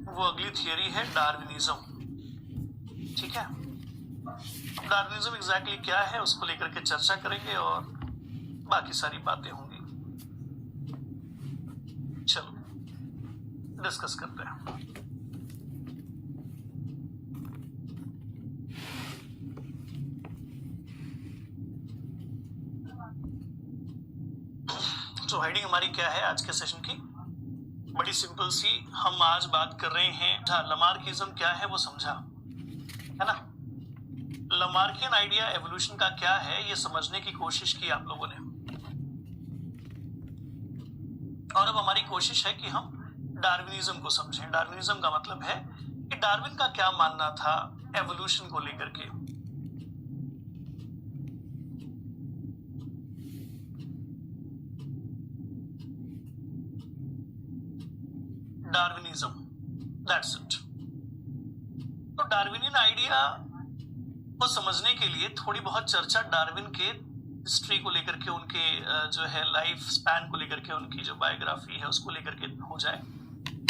वो अगली थियरी है डार्विनिज्म। ठीक है, डार्विनिज्म एग्जैक्टली क्या है उसको लेकर के चर्चा करेंगे और बाकी सारी बातें होंगी। चलो डिस्कस करते हैं। तो हेडिंग हमारी क्या है आज के सेशन की? बड़ी सिंपल सी, हम आज बात कर रहे हैं लमार्किज्म क्या है वो समझा, है ना। लमार्कियन आइडिया एवोल्यूशन का क्या है ये समझने की कोशिश की आप लोगों ने, और अब हमारी कोशिश है कि हम डार्विनिज्म को समझें। डार्विनिज्म का मतलब है कि डार्विन का क्या मानना था एवोल्यूशन को लेकर के। Darwinism, that's it. तो डार्विनियन आइडिया को समझने के लिए थोड़ी बहुत चर्चा डार्विन के हिस्ट्री को लेकर के, उनके जो है लाइफ स्पैन को लेकर के, उनकी जो बायोग्राफी है उसको लेकर के हो जाए।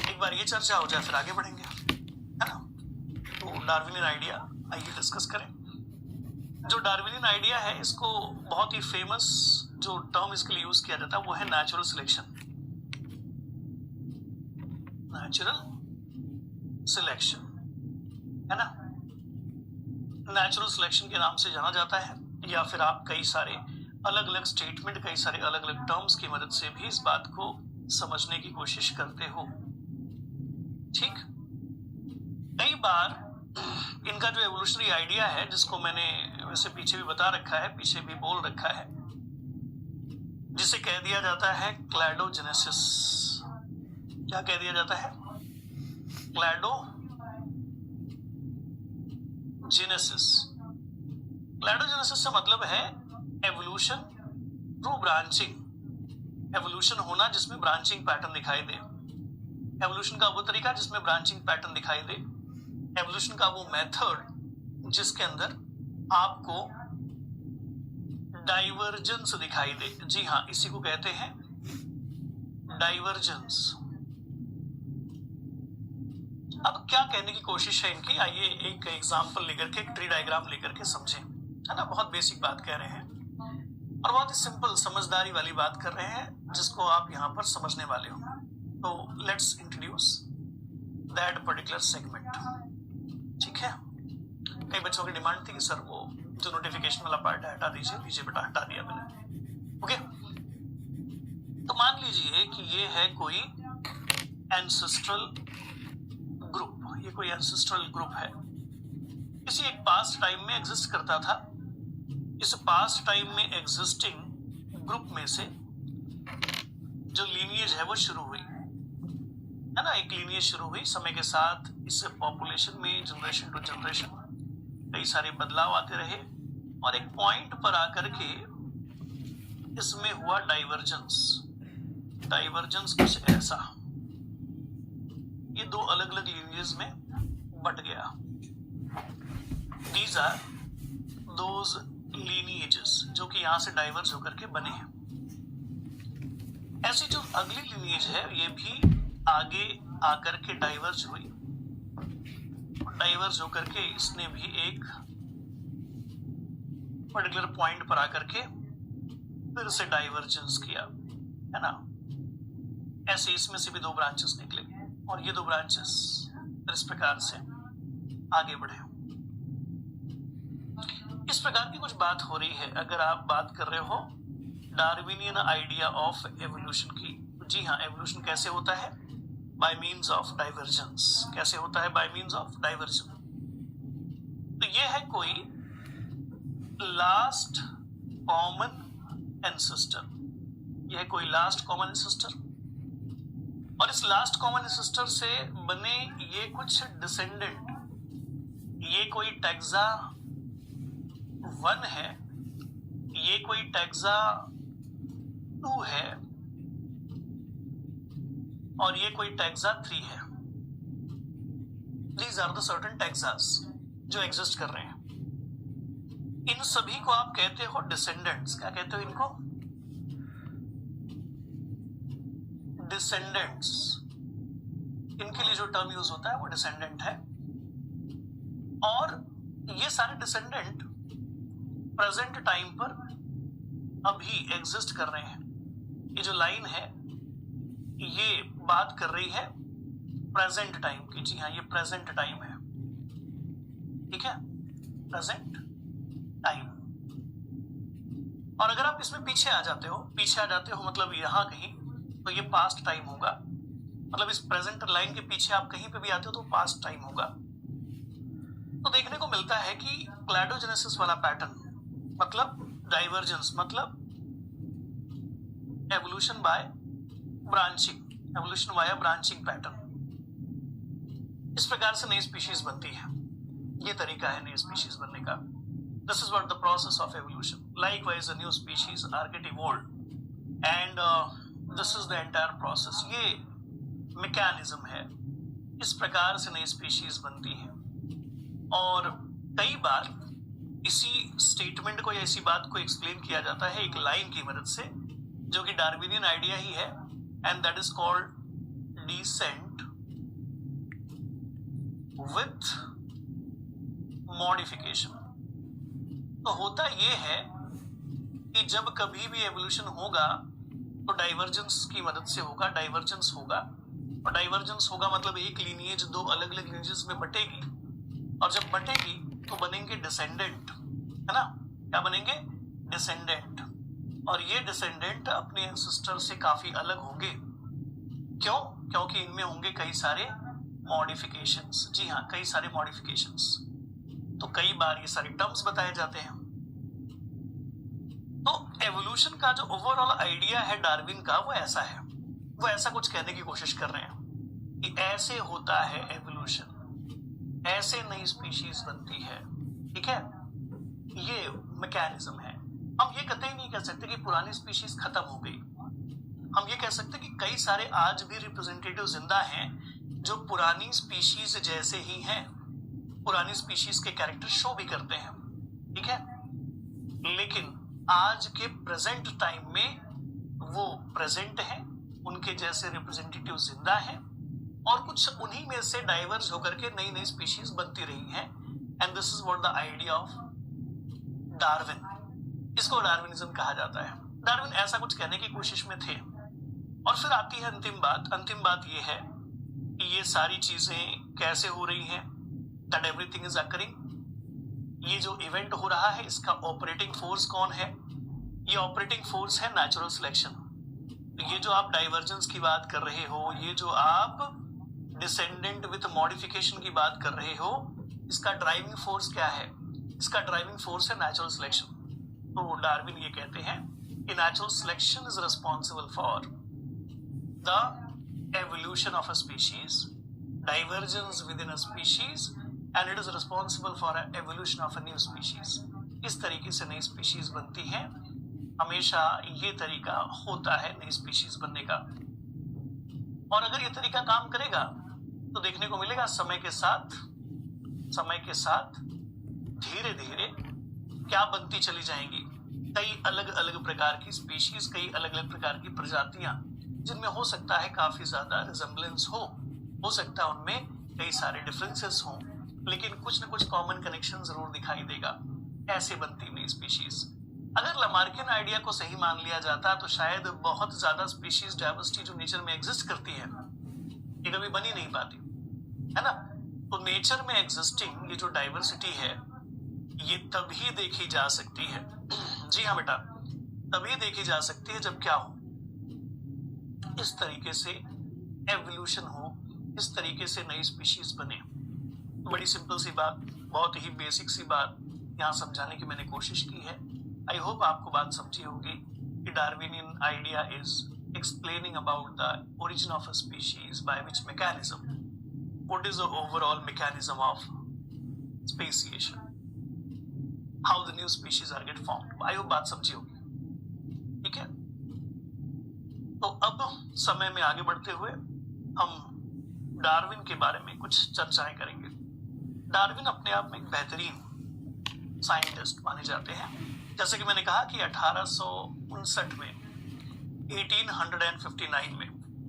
एक बार ये चर्चा हो जाए फिर आगे बढ़ेंगे, है ना। तो डार्विनियन आइडिया आइए डिस्कस करें। जो डार्विनियन आइडिया है इसको बहुत ही फेमस जो टर्म इसके लिए यूज किया जाता है वो है नेचुरल सिलेक्शन। नेचुरल सिलेक्शन, है ना। नेचुरल सिलेक्शन के नाम से जाना जाता है, या फिर आप कई सारे अलग अलग स्टेटमेंट, कई सारे अलग अलग टर्म्स की मदद से भी इस बात को समझने की कोशिश करते हो। ठीक, कई बार इनका जो एवोल्यूशनरी आइडिया है, जिसको मैंने वैसे पीछे भी बता रखा है, पीछे भी बोल रखा है, जिसे कह दिया जाता है क्लैडोजेनेसिस। क्या कह दिया जाता है? क्लैडोजेनेसिस। क्लैडोजेनेसिस से मतलब है एवोल्यूशन थ्रू ब्रांचिंग। एवोल्यूशन होना जिसमें ब्रांचिंग पैटर्न दिखाई दे। एवोल्यूशन का वो तरीका जिसमें ब्रांचिंग पैटर्न दिखाई दे। एवोल्यूशन का वो मेथड जिसके अंदर आपको डाइवर्जेंस दिखाई दे। जी हाँ, इसी को कहते हैं डाइवर्जेंस। अब क्या कहने की कोशिश है इनकी, आइए एक एग्जांपल लेकर के, एक ट्री डायग्राम लेकर के समझें, है ना। बहुत बेसिक बात कह रहे हैं और बहुत ही सिंपल समझदारी वाली बात कर रहे हैं जिसको आप यहाँ पर समझने वाले हो। तो let's introduce that particular segment. ठीक है, कई बच्चों की डिमांड थी कि सर वो जो नोटिफिकेशन वाला पार्ट है हटा दीजिए। लीजिए बेटा, हटा दिया मैंने। ओके, तो मान लीजिए कि ये है कोई एंसेस्ट्रल ग्रुप। ये कोई एंसेस्ट्रल ग्रुप है, किसी एक पास्ट टाइम में एग्जिस्ट करता था। इस पास्ट टाइम में एग्जिस्टिंग ग्रुप में से जो लीनिएज है वो शुरू हुई, है ना। एक लीनिएज शुरू हुई, समय के साथ इससे पॉपुलेशन में जनरेशन टू जनरेशन कई सारे बदलाव आते रहे और एक पॉइंट पर आकर के इसमें हुआ डाइवर्जेंस। डाइवर्जेंस कुछ ऐसा, ये दो अलग अलग लीनिएज में बट गया। These are those lineages जो कि यहां से डाइवर्ज होकर के बने हैं। ऐसी जो अगली लीनिएज है ये भी आगे आकर के डाइवर्ज हुई। डाइवर्ज होकर के इसने भी एक पर्टिकुलर पॉइंट पर आकर के फिर से डाइवर्जेंस किया, है ना। ऐसे इसमें से भी दो ब्रांचेस निकले और ये दो ब्रांचेस इस प्रकार से आगे बढ़े। इस प्रकार की कुछ बात हो रही है अगर आप बात कर रहे हो डार्विनियन आइडिया ऑफ एवोल्यूशन की। जी हाँ, एवोल्यूशन कैसे होता है? Bye means of divergence. कैसे होता है? Bye means of divergence. तो ये है कोई लास्ट कॉमन एंसेस्टर। यह है कोई लास्ट कॉमन एंसेस्टर और इस लास्ट कॉमन एंसेस्टर से बने ये कुछ डिसेंडेंट। ये कोई टैक्सा 1 है, ये कोई टैक्सा 2 है और ये कोई टैक्सा 3 है। These are the certain Texas जो एग्जिस्ट कर रहे हैं। इन सभी को आप कहते हो डिसेंडेंट्स। क्या कहते हो इनको? डिसेंडेंट्स। इनके लिए जो टर्म यूज होता है वो डिसेंडेंट है। और ये सारे डिसेंडेंट प्रेजेंट टाइम पर अभी एग्जिस्ट कर रहे हैं। ये जो लाइन है ये बात कर रही है प्रेजेंट टाइम की। जी हाँ, ये प्रेजेंट टाइम है, ठीक है, प्रेजेंट टाइम। और अगर आप इसमें पीछे आ जाते हो मतलब यहां कहीं, तो ये पास्ट टाइम होगा। मतलब इस प्रेजेंट लाइन के पीछे आप कहीं पे भी आते हो तो पास्ट टाइम होगा। तो देखने को मिलता है कि क्लैडोजेनेसिस वाला पैटर्न मतलब डाइवर्जेंस मतलब evolution by branching, evolution via branching pattern, इस प्रकार से नई स्पीशीज बनती है। ये तरीका है नई स्पीशीज बनने का। This is what the process of evolution. Likewise new species are get evolved and this is the entire process. ये मैकेनिज्म है, इस प्रकार से नई स्पीशीज बनती है। और कई बार इसी स्टेटमेंट को या इसी बात को एक्सप्लेन किया जाता है एक लाइन की मदद से, जो कि डार्विनियन आइडिया ही है, and that is called descent with modification. तो होता यह है कि जब कभी भी एवोल्यूशन होगा तो डाइवर्जेंस की मदद से होगा, डाइवर्जेंस होगा। और डाइवर्जेंस होगा मतलब एक लीनिएज दो अलग अलग लीनिएज में बटेगी, और जब बटेगी तो बनेंगे डिसेंडेंट, है ना। क्या बनेंगे? डिसेंडेंट। और ये डिसेंडेंट अपने एंसेस्टर से काफी अलग होंगे। क्यों? क्योंकि इनमें होंगे कई सारे मॉडिफिकेशंस। जी हाँ, कई सारे मॉडिफिकेशंस। तो कई बार ये सारे टर्म्स बताए जाते हैं। तो एवोल्यूशन का जो ओवरऑल आइडिया है डार्विन का वो ऐसा है, वो ऐसा कुछ कहने की कोशिश कर रहे हैं कि ऐसे होता है एवोल्यूशन, ऐसे नई स्पीशीज बनती है, ठीक है। ये मैकेनिज्म है। हम ये कतई नहीं कह सकते कि पुरानी स्पीशीज खत्म हो गई। हम ये कह सकते कि कई सारे आज भी रिप्रेजेंटेटिव जिंदा हैं जो पुरानी स्पीशीज जैसे ही हैं, पुरानी स्पीशीज के कैरेक्टर शो भी करते हैं, ठीक है। लेकिन आज के प्रेजेंट टाइम में वो प्रेजेंट हैं, उनके जैसे रिप्रेजेंटेटिव जिंदा हैं, और कुछ उन्हीं में से डाइवर्ज होकर के नई नई स्पीशीज बनती रही हैं। And this is what the idea of Darwin. इसको डार्विनिज्म कहा जाता है। डार्विन ऐसा कुछ कहने की कोशिश में थे। और फिर आती है अंतिम बात। अंतिम बात ये है कि ये सारी चीजें कैसे हो रही हैं, दैट एवरीथिंग इज अकरिंग। ये जो इवेंट हो रहा है इसका ऑपरेटिंग फोर्स कौन है? ये ऑपरेटिंग फोर्स है नेचुरल सिलेक्शन। ये जो आप डाइवर्जेंस की बात कर रहे हो, ये जो आप डिसेंडेंट विथ मॉडिफिकेशन की बात कर रहे हो, इसका ड्राइविंग फोर्स क्या है? इसका ड्राइविंग फोर्स है नेचुरल सिलेक्शन। तो डार्विन ये कहते हैं कि natural selection is responsible for the evolution of a species, divergence with in a species, and it is responsible for evolution of a new species. इस तरीके से नई स्पीशीज बनती हैं। हमेशा ये तरीका होता है नई स्पीशीज बनने का। और अगर ये तरीका काम करेगा तो देखने को मिलेगा समय के साथ धीरे धीरे क्या बनती चली जाएंगी, कई अलग अलग प्रकार की स्पीशीज, कई अलग अलग प्रकार की प्रजातियां, जिनमें हो सकता है काफी ज्यादा रिजेम्बलेंस हो सकता है उनमें कई सारे डिफरेंसेस हों, लेकिन कुछ न कुछ कॉमन कनेक्शन जरूर दिखाई देगा। ऐसे बनती नई स्पीशीज। अगर लामार्कियन आइडिया को सही मान लिया जाता तो शायद बहुत ज्यादा स्पीशीज डाइवर्सिटी जो नेचर में एग्जिस्ट करती है ये कभी बनी नहीं पाती, है ना। तो नेचर में एग्जिस्टिंग ये जो डाइवर्सिटी है ये तभी देखी जा सकती है, जी हाँ बेटा, तभी देखी जा सकती है जब क्या हो, इस तरीके से एवोल्यूशन हो, इस तरीके से नई स्पीशीज बने। बड़ी सिंपल सी बात, बहुत ही बेसिक सी बात यहाँ समझाने की मैंने कोशिश की है। आई होप आपको बात समझी होगी कि Darwinian idea is explaining about the origin of a species by which mechanism, what is the overall mechanism of speciation, how the new species are get formed. I hope बात समझी होगी, ठीक है। तो अब समय में आगे बढ़ते हुए हम डार्विन के बारे में कुछ चर्चाएं करेंगे। डार्विन अपने आप में एक बेहतरीन साइंटिस्ट माने जाते हैं। जैसे कि मैंने कहा कि 1859 में 1859 में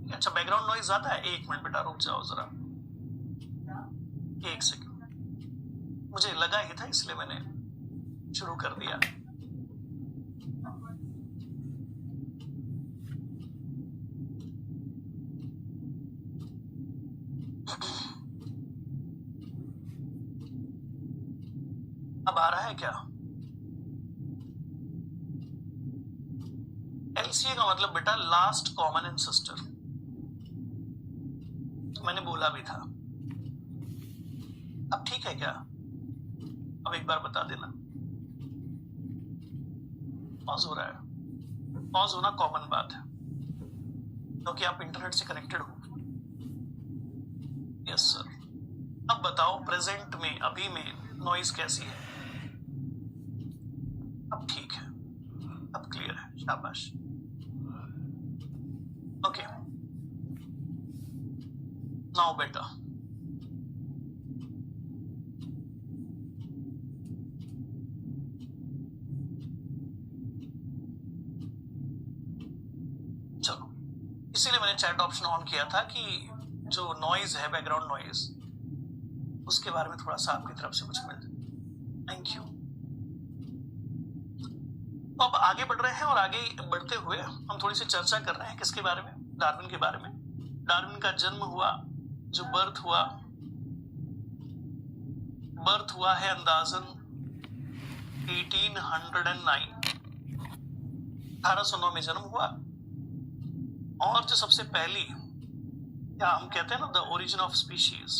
अच्छा बैकग्राउंड नॉइज ज्यादा है? 1 मिनट बेटा रुक जाओ जरा, 1 सेकंड। मुझे लगा ही था इसलिए मैंने शुरू कर दिया। अब आ रहा है क्या? LCA का मतलब बेटा लास्ट कॉमन एंसेस्टर, मैंने बोला भी था। अब ठीक है क्या? अब एक बार बता देना। पॉज हो रहा है, पॉज होना कॉमन बात है क्योंकि आप इंटरनेट से कनेक्टेड हो। Yes sir. अब बताओ प्रेजेंट में, अभी में नॉइज कैसी है? अब ठीक है, अब क्लियर है, शाबाश। ओके नाउ बेटा चलो, इसीलिए मैंने चैट ऑप्शन ऑन किया था कि जो नॉइज है, बैकग्राउंड नॉइज, उसके बारे में थोड़ा सा आपकी तरफ से कुछ मिल जाए। Thank you. तो अब आगे बढ़ रहे हैं और आगे बढ़ते हुए हम थोड़ी सी चर्चा कर रहे हैं किसके बारे में? डार्विन के बारे में। डार्विन का जन्म हुआ, जो बर्थ हुआ है अंदाजन 1809, 1809 में जन्म हुआ। और जो सबसे पहली, या हम कहते हैं ना द ओरिजिन ऑफ स्पीशीज,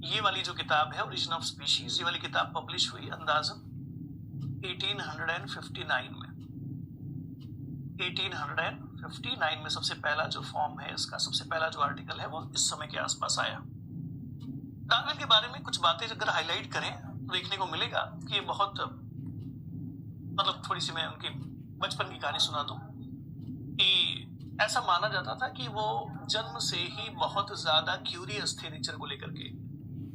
ये वाली जो किताब है ओरिजिन ऑफ स्पीशीज, ये वाली किताब पब्लिश हुई अंदाजन 1859 में। 1859 में सबसे पहला जो फॉर्म है इसका, सबसे पहला जो आर्टिकल है वो इस समय के आसपास आया। डार्विन के बारे में कुछ बातें अगर हाईलाइट करें तो देखने को मिलेगा कि ये बहुत, मतलब थोड़ी सी मैं उनकी बचपन की कहानी सुना दूं कि ऐसा माना जाता था कि वो जन्म से ही बहुत ज्यादा क्यूरियस थे नेचर को लेकर के।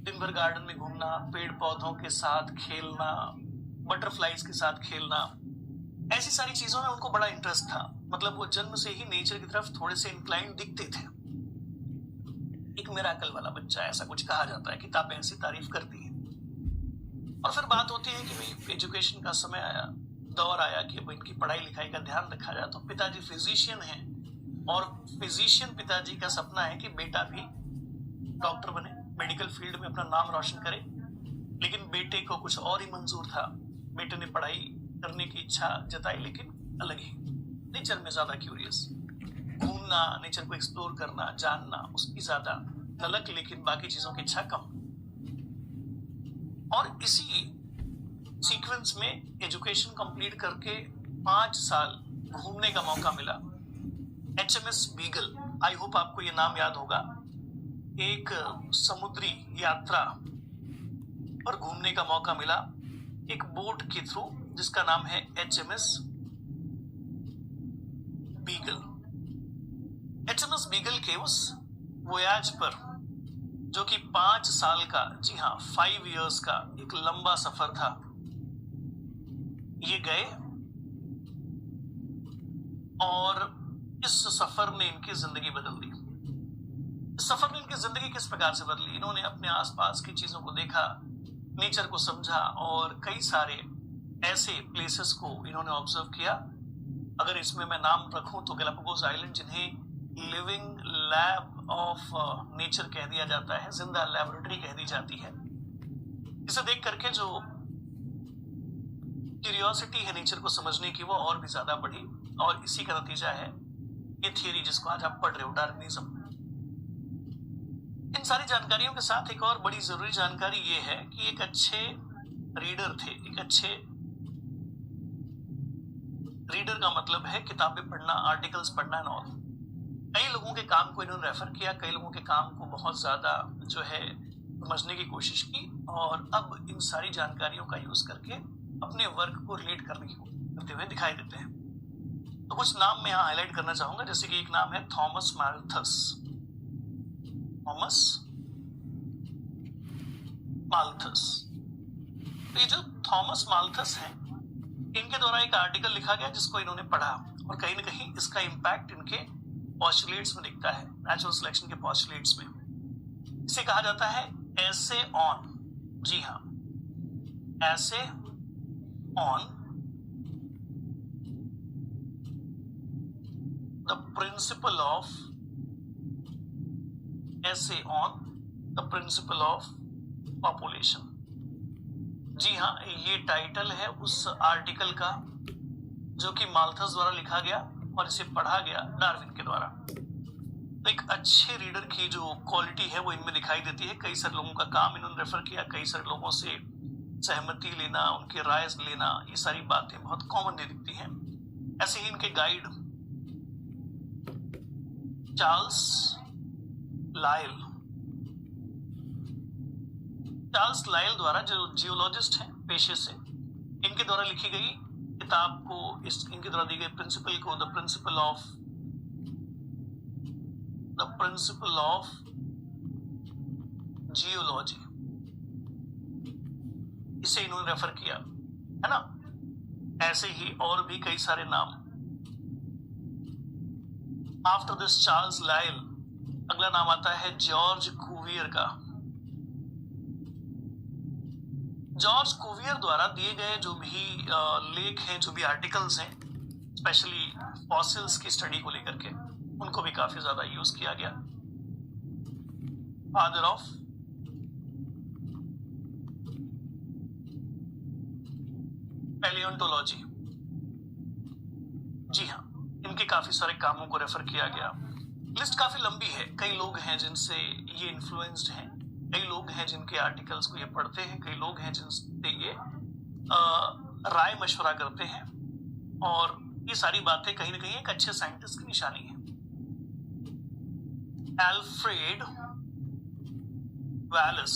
दिन भर गार्डन में घूमना, पेड़ पौधों के साथ खेलना, बटरफ्लाइज के साथ खेलना, ऐसी सारी चीजों में उनको बड़ा इंटरेस्ट था। मतलब वो जन्म से ही नेचर की तरफ थोड़े से इंक्लाइंड दिखते थे। एक मिराकल वाला बच्चा, ऐसा कुछ कहा जाता है, किताबें ऐसी तारीफ करती हैं। और फिर बात होती है कि भाई एजुकेशन का समय आया, दौर आया कि अब इनकी पढ़ाई लिखाई का ध्यान रखा जाए। तो पिताजी फिजिशियन हैं और फिजिशियन पिताजी का सपना है कि बेटा भी डॉक्टर बने, मेडिकल फील्ड में अपना नाम रोशन करे। लेकिन बेटे को कुछ और ही मंजूर था। बेटे ने पढ़ाई करने की इच्छा जताई, लेकिन अलग ही, नेचर में ज्यादा क्यूरियस, घूमना, नेचर को एक्सप्लोर करना, जानना, उसकी ज्यादा तलक, लेकिन बाकी चीजों की इच्छा कम। और इसी सीक्वेंस में एजुकेशन कंप्लीट करके 5 साल घूमने का मौका मिला। HMS बीगल, आई होप आपको ये नाम याद होगा, एक समुद्री यात्रा पर घूमने का मौका मिला एक बोट के थ्रू जिसका नाम है HMS बीगल। HMS बीगल के उस वोयाज पर, जो कि 5 साल का, जी हाँ 5 इयर्स का एक लंबा सफर था, ये गए और इस सफर ने इनकी जिंदगी बदल दी। इस सफर ने इनकी जिंदगी किस प्रकार से बदली? इन्होंने अपने आसपास की चीजों को देखा, नेचर को समझा और कई सारे ऐसे प्लेसेस को इन्होंने ऑब्जर्व किया। अगर इसमें मैं नाम रखूं तो गैलापागोस आइलैंड, जिन्हें लिविंग लैब ऑफ नेचर कह दिया जाता है, जिंदा लैबोरेटरी कह दी जाती है। इसे देख करके जो क्यूरियोसिटी है नेचर को समझने की, वो और भी ज्यादा बढ़ी। और इसी का नतीजा है ये थियरी जिसको आज आप पढ़ रहे हो, डार्विनिज्म। इन सारी जानकारियों के साथ एक और बड़ी जरूरी जानकारी ये है कि एक अच्छे रीडर थे। एक अच्छे रीडर का मतलब है किताबें पढ़ना, आर्टिकल्स पढ़ना एंड ऑल। कई लोगों के काम को इन्होंने रेफर किया, कई लोगों के काम को बहुत ज्यादा जो है समझने की कोशिश की, और अब इन सारी जानकारियों का यूज करके अपने वर्क को रिलेट करते हुए दिखाई देते हैं। तो कुछ नाम मैं यहाँ हाईलाइट करना चाहूंगा, जैसे कि एक नाम है थॉमस माल्थस। Thomas Malthus. तो ये जो थॉमस माल्थस हैं, इनके द्वारा एक आर्टिकल लिखा गया जिसको इन्होंने पढ़ा और कहीं ना कहीं इसका इम्पैक्ट इनके पॉस्टुलेट्स में दिखता है, नेचुरल सिलेक्शन के पॉस्टुलेट्स में। इसे कहा जाता है एसे ऑन, जी हाँ, essay on the principle of, essay on the principle of population. जी हाँ, ये टाइटल है उस आर्टिकल का जो कि माल्थस द्वारा लिखा गया और इसे पढ़ा गया डार्विन के द्वारा। तो एक अच्छे रीडर की जो क्वालिटी है वो इनमें दिखाई देती है। कई सारे लोगों का काम इन्होंने रेफर किया, कई सारे लोगों से सहमति लेना, उनकी राय लेना, ये सारी बातें बहुत कॉमन दिखती हैं। ऐसे ही इनके guide Charles Lyell, Charles Lyell द्वारा, जो जियोलॉजिस्ट हैं पेशे से, इनके द्वारा लिखी गई किताब को, इनके द्वारा दी गई प्रिंसिपल को द प्रिंसिपल ऑफ जियोलॉजी, इसे इन्होंने रेफर किया, है ना। ऐसे ही और भी कई सारे नाम। आफ्टर दिस चार्ल्स लायल अगला नाम आता है जॉर्ज कुवियर का। जॉर्ज कुवियर द्वारा दिए गए जो भी लेख हैं, जो भी आर्टिकल्स हैं, स्पेशली फॉसिल्स की स्टडी को लेकर के, उनको भी काफी ज्यादा यूज किया गया। फादर ऑफ पैलियोंटोलॉजी, जी हाँ, इनके काफी सारे कामों को रेफर किया गया। लिस्ट काफी लंबी है, कई लोग हैं जिनसे ये इन्फ्लुएंस्ड हैं, कई लोग हैं जिनके आर्टिकल्स को ये पढ़ते हैं, कई लोग हैं जिनसे ये राय मशवरा करते हैं, और ये सारी बातें कहीं ना कहीं एक अच्छे साइंटिस्ट की निशानी है। एल्फ्रेड वैलेस,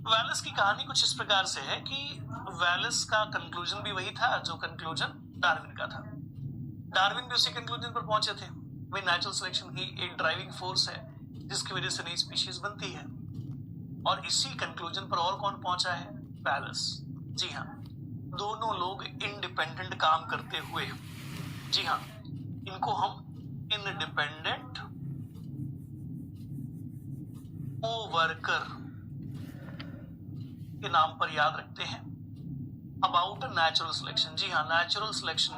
वैलेस की कहानी कुछ इस प्रकार से है कि वैलेस का कंक्लूजन भी वही था जो कंक्लूजन डार्विन का था। डार्विन भी उसी कंक्लूजन पर पहुंचे थे, वही नेचुरल सिलेक्शन ही एक ड्राइविंग फोर्स है जिसकी वजह से नई स्पीशीज बनती है, और इसी कंक्लूजन पर और कौन पहुंचा है? वैलेस। जी हाँ, दोनों लोग इंडिपेंडेंट काम करते हुए, जी हाँ, इनको हम इंडिपेंडेंट कोवर्कर के नाम पर याद रखते हैं। अबाउट नेचुरल सिलेक्शन, जी हाँ, नेचुरल सिलेक्शन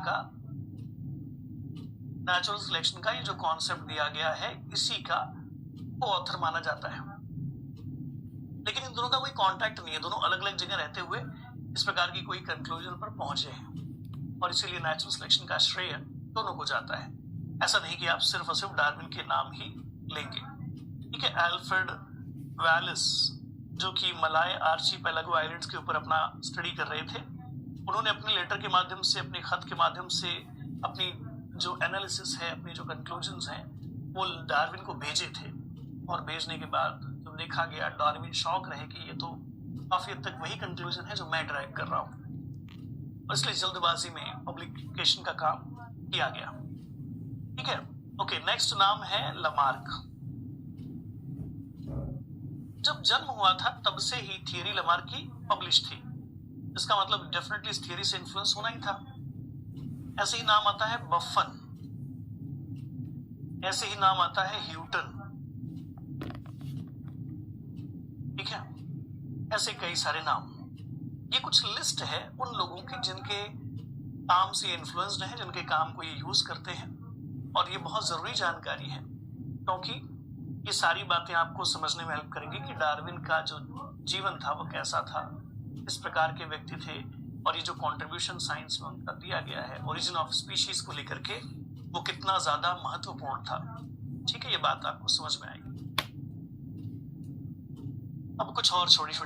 का ये जो कॉन्सेप्ट दिया गया है, इसी का को ऑथर माना जाता है। लेकिन इन दोनों का कोई कांटेक्ट नहीं है, दोनों अलग अलग जगह रहते हुए इस प्रकार की कोई कंक्लूजन पर पहुंचे हैं, और इसीलिए नेचुरल सिलेक्शन का श्रेय दोनों को जाता है। ऐसा नहीं कि आप सिर्फ और सिर्फ डार्विन के नाम ही लेंगे। ठीक है, एल्फ्रेड वैलेस जो कि मलाय आर्चीपेलागो आइलैंड्स के ऊपर अपना स्टडी कर रहे थे, उन्होंने अपने लेटर के माध्यम से, अपने खत के माध्यम से अपनी जो एनालिसिस है, अपनी जो कंक्लूजन्स हैं, वो डार्विन को भेजे थे, और भेजने के बाद जब देखा गया, डार्विन शॉक रहे कि ये तो काफी हद तक वही कंक्लूजन है जो मैं ड्राइव कर रहा हूँ, और इसलिए जल्दबाजी में पब्लिकेशन का काम किया गया। ठीक है, ओके, नेक्स्ट नाम है लमार्क। जब जन्म हुआ था तब से ही थियरी लमार्क की पब्लिश थी, इसका मतलब डेफिनेटली इस थियरी से इन्फ्लुएंस होना ही था। ऐसे ही नाम आता है बफन, ऐसे ही नाम आता है ह्यूटन। ठीक है, ऐसे कई सारे नाम। ये कुछ लिस्ट है उन लोगों की जिनके काम से इन्फ्लुएंस्ड है, जिनके काम को ये यूज करते हैं, और ये बहुत जरूरी जानकारी है क्योंकि ये सारी बातें आपको समझने में हेल्प करेंगी कि डार्विन का जो जीवन था वो कैसा था, इस प्रकार के व्यक्ति थे, और ये जो कंट्रीब्यूशन साइंस में उनका दिया गया है ओरिजिन ऑफ स्पीशीज को लेकर के, वो कितना ज्यादा महत्वपूर्ण था। ठीक है, ये बात आपको समझ में आएगी। अब कुछ और छोटी छोटी